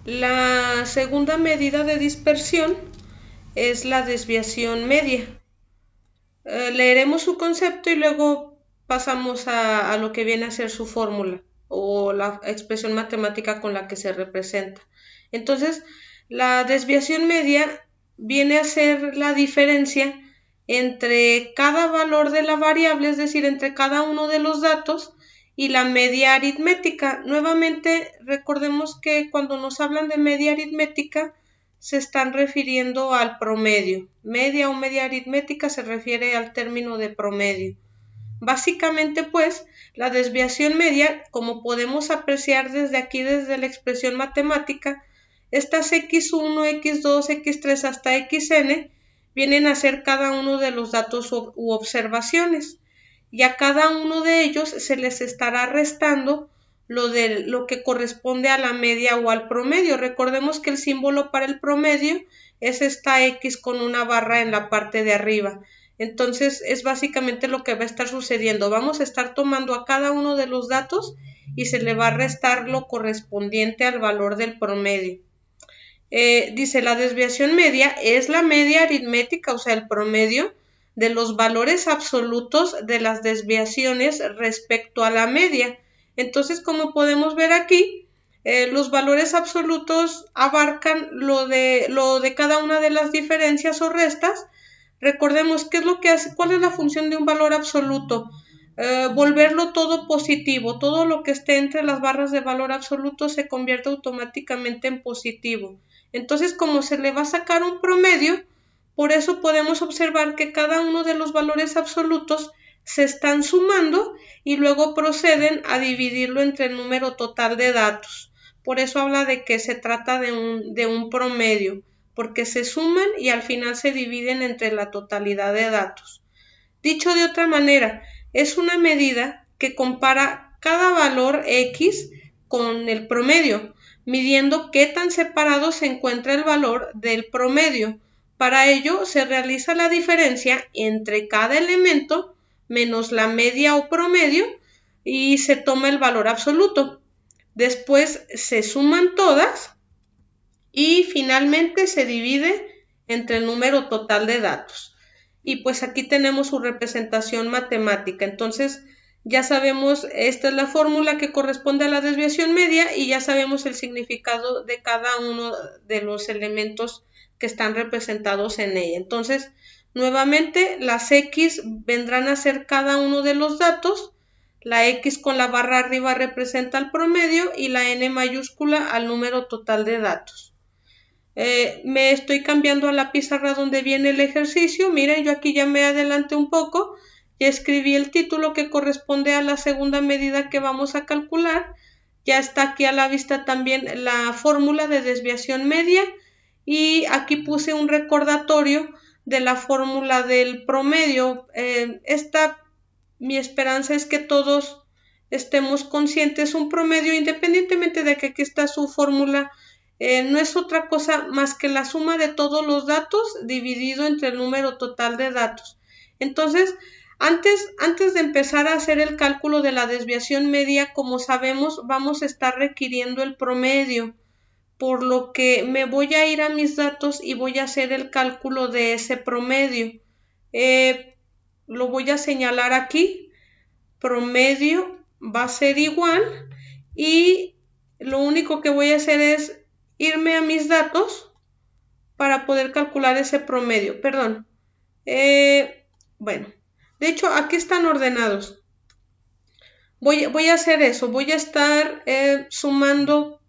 La segunda medida de dispersión es la desviación media. Leeremos su concepto y luego pasamos a lo que viene a ser su fórmula o la expresión matemática con la que se representa. Entonces, la desviación media viene a ser la diferencia entre cada valor de la variable, es decir, entre cada uno de los datos, y la media aritmética. Nuevamente, recordemos que cuando nos hablan de media aritmética, se están refiriendo al promedio. Media o media aritmética se refiere al término de promedio. Básicamente, pues, la desviación media, como podemos apreciar desde aquí, desde la expresión matemática, estas x1, x2, x3 hasta xn vienen a ser cada uno de los datos u observaciones, y a cada uno de ellos se les estará restando lo que corresponde a la media o al promedio. Recordemos que el símbolo para el promedio es esta X con una barra en la parte de arriba. Entonces es básicamente lo que va a estar sucediendo. Vamos a estar tomando a cada uno de los datos y se le va a restar lo correspondiente al valor del promedio. Dice, la desviación media es la media aritmética, o sea, el promedio de los valores absolutos de las desviaciones respecto a la media. Entonces, como podemos ver aquí, los valores absolutos abarcan lo de cada una de las diferencias o restas. Recordemos qué es lo que hace, cuál es la función de un valor absoluto. Volverlo todo positivo, todo lo que esté entre las barras de valor absoluto se convierte automáticamente en positivo. Entonces, como se le va a sacar un promedio, por eso podemos observar que cada uno de los valores absolutos se están sumando y luego proceden a dividirlo entre el número total de datos. Por eso habla de que se trata de un promedio, porque se suman y al final se dividen entre la totalidad de datos. Dicho de otra manera, es una medida que compara cada valor X con el promedio, midiendo qué tan separado se encuentra el valor del promedio. Para ello se realiza la diferencia entre cada elemento menos la media o promedio y se toma el valor absoluto. Después se suman todas y finalmente se divide entre el número total de datos. Y pues aquí tenemos su representación matemática. Entonces ya sabemos, esta es la fórmula que corresponde a la desviación media y ya sabemos el significado de cada uno de los elementos que están representados en ella. Entonces, nuevamente las X vendrán a ser cada uno de los datos. La X con la barra arriba representa el promedio y la N mayúscula al número total de datos. Me estoy cambiando a la pizarra donde viene el ejercicio. Miren, yo aquí ya me adelanté un poco. Ya escribí el título que corresponde a la segunda medida que vamos a calcular. Ya está aquí a la vista también la fórmula de desviación media. Y aquí puse un recordatorio de la fórmula del promedio. Mi esperanza es que todos estemos conscientes. Un promedio, independientemente de que aquí está su fórmula, no es otra cosa más que la suma de todos los datos dividido entre el número total de datos. Entonces, antes de empezar a hacer el cálculo de la desviación media, como sabemos, vamos a estar requiriendo el promedio, por lo que me voy a ir a mis datos y voy a hacer el cálculo de ese promedio. Lo voy a señalar aquí. Promedio va a ser igual y lo único que voy a hacer es irme a mis datos para poder calcular ese promedio. Perdón. Bueno, de hecho aquí están ordenados. Voy a hacer eso. Voy a estar sumando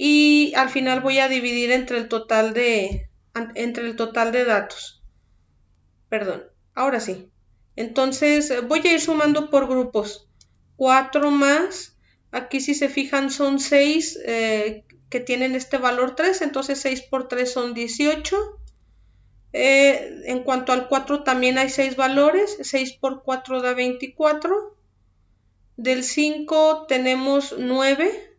y al final voy a dividir entre el total de datos. Perdón. Ahora sí. Entonces voy a ir sumando por grupos. 4 más. Aquí si se fijan son 6 que tienen este valor 3, entonces 6 por 3 son 18. En cuanto al 4 también hay 6 valores, 6 por 4 da 24. Del 5 tenemos 9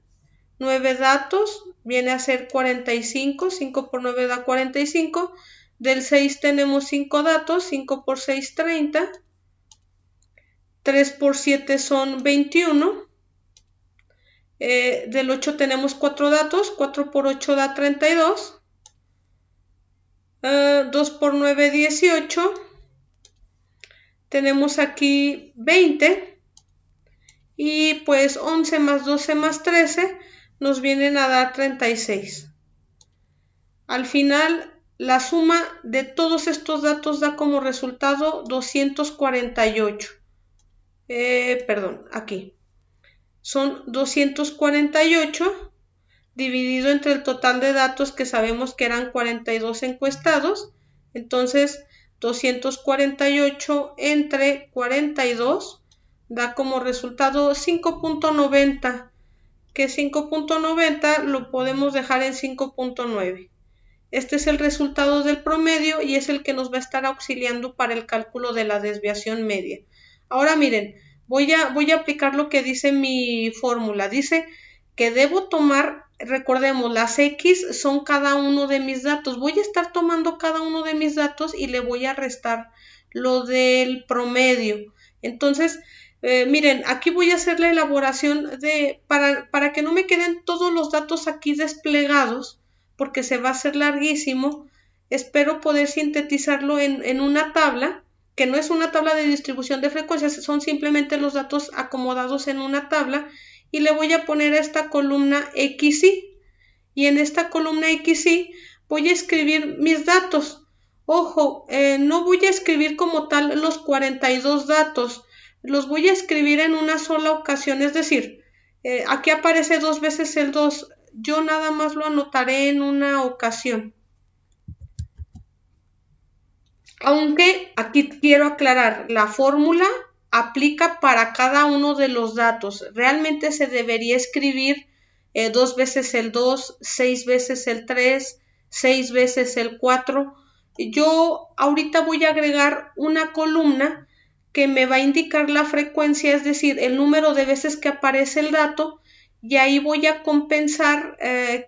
datos, viene a ser 45, 5 por 9 da 45. Del 6 tenemos 5 datos, 5 por 6 30. 3 por 7 son 21. Del 8 tenemos 4 datos, 4 por 8 da 32. 2 por 9, 18. Tenemos aquí 20. Y pues 11 más 12 más 13 nos vienen a dar 36. Al final, la suma de todos estos datos da como resultado 248. Perdón, aquí. Son 248 dividido entre el total de datos que sabemos que eran 42 encuestados. Entonces, 248 entre 42 da como resultado 5.90, que 5.90 lo podemos dejar en 5.9. Este es el resultado del promedio y es el que nos va a estar auxiliando para el cálculo de la desviación media. Ahora miren, voy a aplicar lo que dice mi fórmula. Dice que debo tomar, recordemos, las X son cada uno de mis datos. Voy a estar tomando cada uno de mis datos y le voy a restar lo del promedio. Entonces, miren, aquí voy a hacer la elaboración para que no me queden todos los datos aquí desplegados, porque se va a hacer larguísimo. Espero poder sintetizarlo en una tabla, que no es una tabla de distribución de frecuencias, son simplemente los datos acomodados en una tabla, y le voy a poner a esta columna XY, y en esta columna XY voy a escribir mis datos. Ojo, no voy a escribir como tal los 42 datos, los voy a escribir en una sola ocasión, es decir, aquí aparece 2 veces el 2, yo nada más lo anotaré en una ocasión. Aunque aquí quiero aclarar, la fórmula aplica para cada uno de los datos. Realmente se debería escribir 2 veces el 2, 6 veces el 3, 6 veces el 4. Yo ahorita voy a agregar una columna que me va a indicar la frecuencia, es decir, el número de veces que aparece el dato, y ahí voy a compensar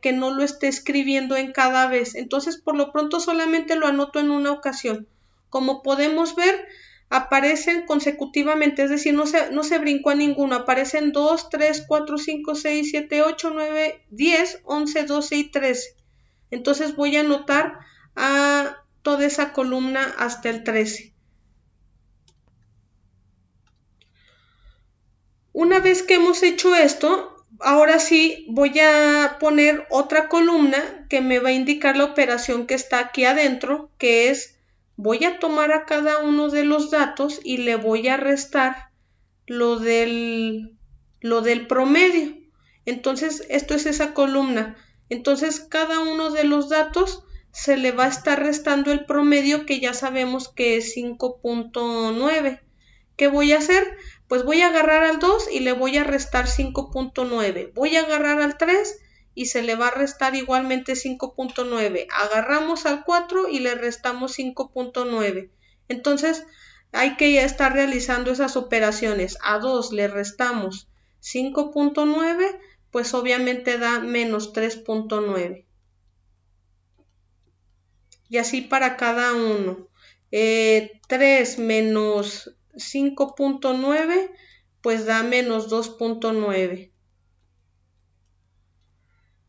que no lo esté escribiendo en cada vez. Entonces, por lo pronto solamente lo anoto en una ocasión. Como podemos ver, aparecen consecutivamente, es decir, no se brincó a ninguno. Aparecen 2, 3, 4, 5, 6, 7, 8, 9, 10, 11, 12 y 13. Entonces voy a anotar a toda esa columna hasta el 13. Una vez que hemos hecho esto, ahora sí voy a poner otra columna que me va a indicar la operación que está aquí adentro, que es, voy a tomar a cada uno de los datos y le voy a restar lo del promedio. Entonces, esto es esa columna. Entonces, cada uno de los datos se le va a estar restando el promedio, que ya sabemos que es 5.9. ¿Qué voy a hacer? Pues voy a agarrar al 2 y le voy a restar 5.9. Voy a agarrar al 3 y se le va a restar igualmente 5.9. Agarramos al 4 y le restamos 5.9. Entonces hay que ya estar realizando esas operaciones. A 2 le restamos 5.9, pues obviamente da menos 3.9. Y así para cada uno. 3 menos 5.9 pues da menos 2.9.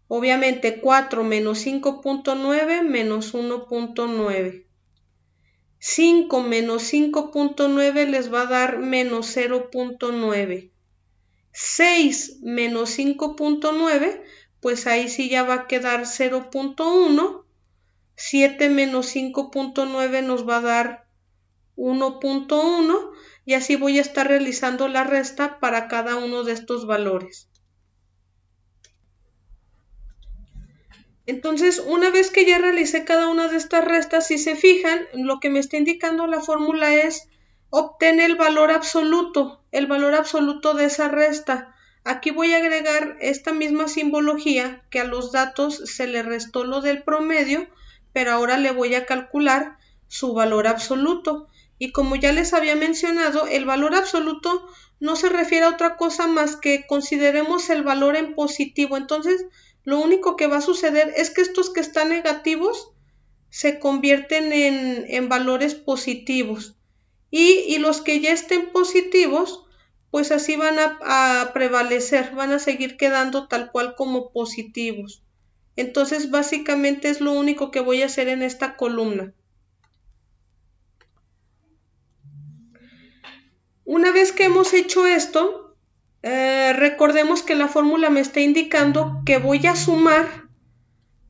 Obviamente 4 menos 5.9 menos 1.9. 5 menos 5.9 les va a dar menos 0.9. 6 menos 5.9 pues ahí sí ya va a quedar 0.1. 7 menos 5.9 nos va a dar 1.1, y así voy a estar realizando la resta para cada uno de estos valores. Entonces, una vez que ya realicé cada una de estas restas, si se fijan, lo que me está indicando la fórmula es obtener el valor absoluto de esa resta. Aquí voy a agregar esta misma simbología, que a los datos se le restó lo del promedio, pero ahora le voy a calcular su valor absoluto. Y como ya les había mencionado, el valor absoluto no se refiere a otra cosa más que consideremos el valor en positivo. Entonces, lo único que va a suceder es que estos que están negativos se convierten en valores positivos. Y los que ya estén positivos, pues así van a prevalecer, van a seguir quedando tal cual como positivos. Entonces básicamente es lo único que voy a hacer en esta columna. Una vez que hemos hecho esto, recordemos que la fórmula me está indicando que voy a sumar,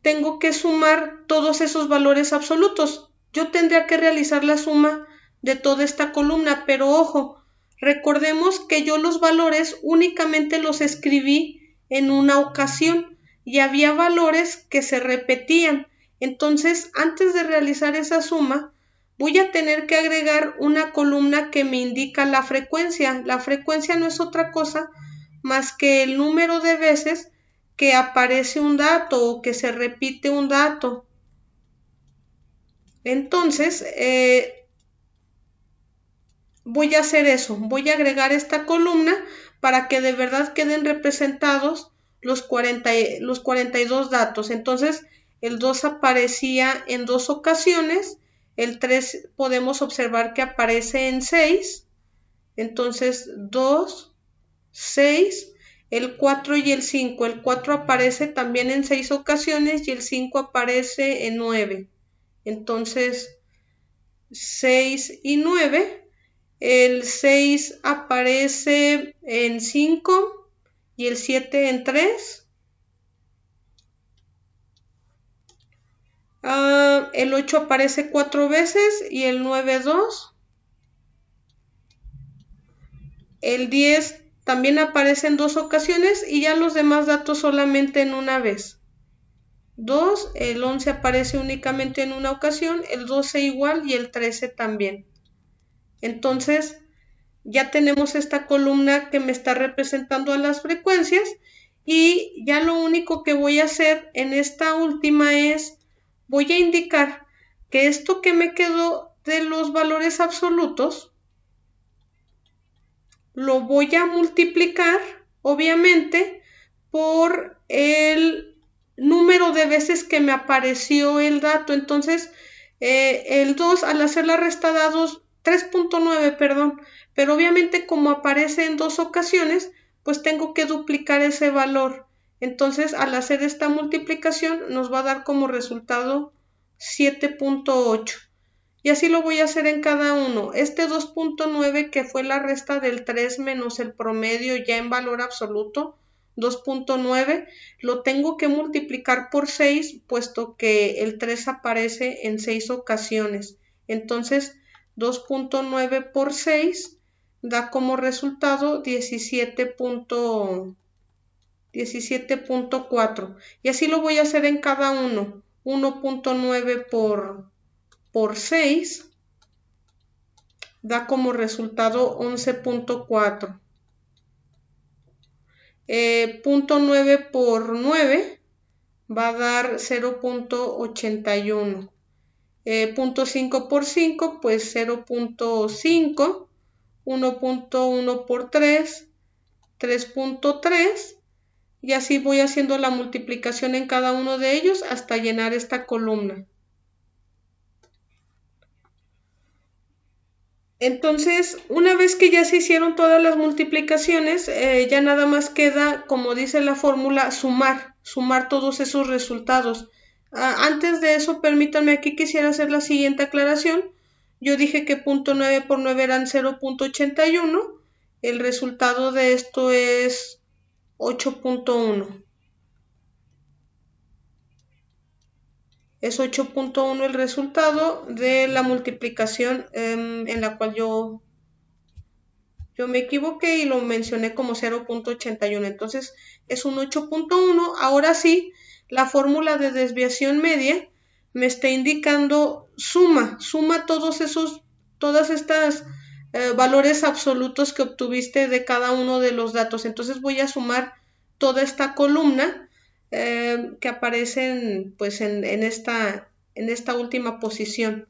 tengo que sumar todos esos valores absolutos. Yo tendría que realizar la suma de toda esta columna, pero ojo, recordemos que yo los valores únicamente los escribí en una ocasión y había valores que se repetían. Entonces, antes de realizar esa suma, voy a tener que agregar una columna que me indica la frecuencia. La frecuencia no es otra cosa más que el número de veces que aparece un dato o que se repite un dato. Entonces, voy a hacer eso, voy a agregar esta columna para que de verdad queden representados los 42 datos. Entonces, el 2 aparecía en 2 ocasiones, el 3 podemos observar que aparece en 6, entonces 2, 6, el 4 y el 5. El 4 aparece también en 6 ocasiones y el 5 aparece en 9. Entonces, 6 y 9. El 6 aparece en 5 y el 7 en 3. El 8 aparece 4 veces y el 9 2. El 10 también aparece en 2 ocasiones y ya los demás datos solamente en una vez. 2, el 11 aparece únicamente en una ocasión, el 12 igual y el 13 también. Entonces, ya tenemos esta columna que me está representando a las frecuencias y ya lo único que voy a hacer en esta última es, voy a indicar que esto que me quedó de los valores absolutos, lo voy a multiplicar, obviamente, por el número de veces que me apareció el dato. Entonces, el 2 al hacer la resta da 3.9, perdón, pero obviamente como aparece en 2 ocasiones, pues tengo que duplicar ese valor. Entonces, al hacer esta multiplicación, nos va a dar como resultado 7.8. Y así lo voy a hacer en cada uno. Este 2.9 que fue la resta del 3 menos el promedio ya en valor absoluto, 2.9, lo tengo que multiplicar por 6, puesto que el 3 aparece en 6 ocasiones. Entonces, 2.9 por 6 da como resultado 17.4. Y así lo voy a hacer en cada uno. 1.9 por 6 da como resultado 11.4. 0.9 por 9 va a dar 0.81. 0.5 por 5 pues 0.5. 1.1 por 3, 3.3, y así voy haciendo la multiplicación en cada uno de ellos hasta llenar esta columna. Entonces, una vez que ya se hicieron todas las multiplicaciones, ya nada más queda, como dice la fórmula, sumar todos esos resultados. Antes de eso, permítanme, aquí quisiera hacer la siguiente aclaración. Yo dije que 0.9 por 9 eran 0.81. El resultado de esto es 8.1. Es 8.1 el resultado de la multiplicación en la cual yo me equivoqué y lo mencioné como 0.81. Entonces es un 8.1. Ahora sí, la fórmula de desviación media me está indicando suma todas estas valores absolutos que obtuviste de cada uno de los datos. Entonces voy a sumar toda esta columna que aparecen pues en esta última posición.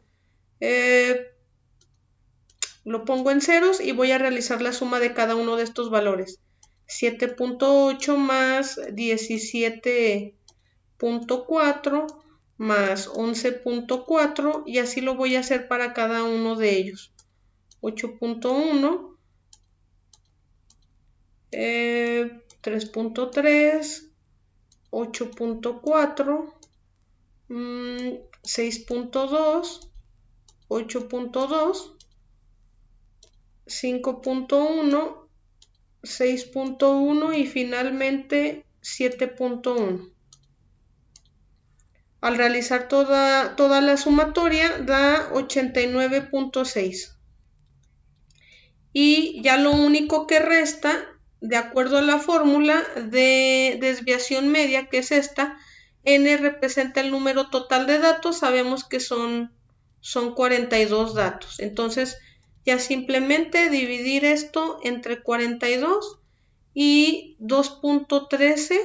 Lo pongo en ceros y voy a realizar la suma de cada uno de estos valores. 7.8 más 17.4 más 11.4 y así lo voy a hacer para cada uno de ellos. 8.1 3.3, 8.4, 6.2, 8.2, 5.1, 6.1 y finalmente 7.1. Al realizar toda la sumatoria da 89.6. Y ya lo único que resta, de acuerdo a la fórmula de desviación media, que es esta, n representa el número total de datos, sabemos que son 42 datos. Entonces, ya simplemente dividir esto entre 42 y 2.13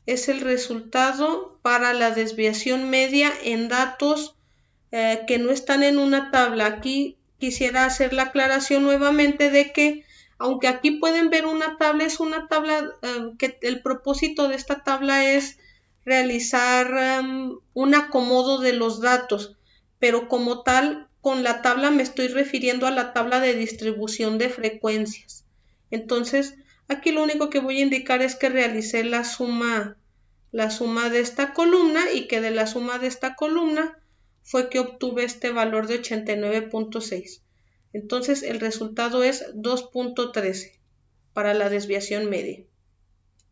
es el resultado para la desviación media en datos que no están en una tabla. Aquí quisiera hacer la aclaración nuevamente de que, aunque aquí pueden ver una tabla, es una tabla que el propósito de esta tabla es realizar un acomodo de los datos, pero como tal, con la tabla me estoy refiriendo a la tabla de distribución de frecuencias. Entonces, aquí lo único que voy a indicar es que realicé la suma de esta columna y que de la suma de esta columna fue que obtuve este valor de 89.6. Entonces el resultado es 2.13 para la desviación media.